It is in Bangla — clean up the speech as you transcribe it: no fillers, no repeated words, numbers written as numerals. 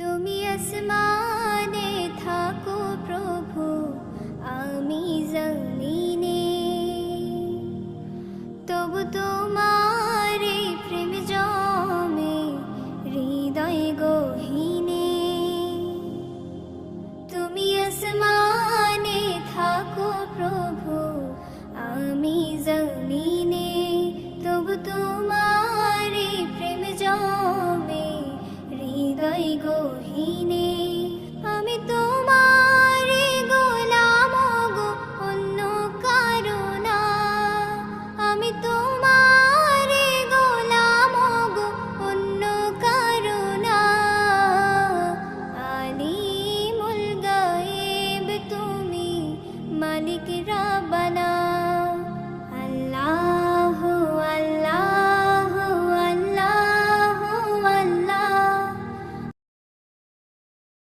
তুমি আসমানে থাকো প্রভু, আমি জমিনে, তবু তোমার এই প্রেম জমে হৃদয় গহীনে। তুমি আসমানে থাকো প্রভু, আমি জমিনে, তবু তোমার এই প্রেম জমে হৃদয় গহীনে।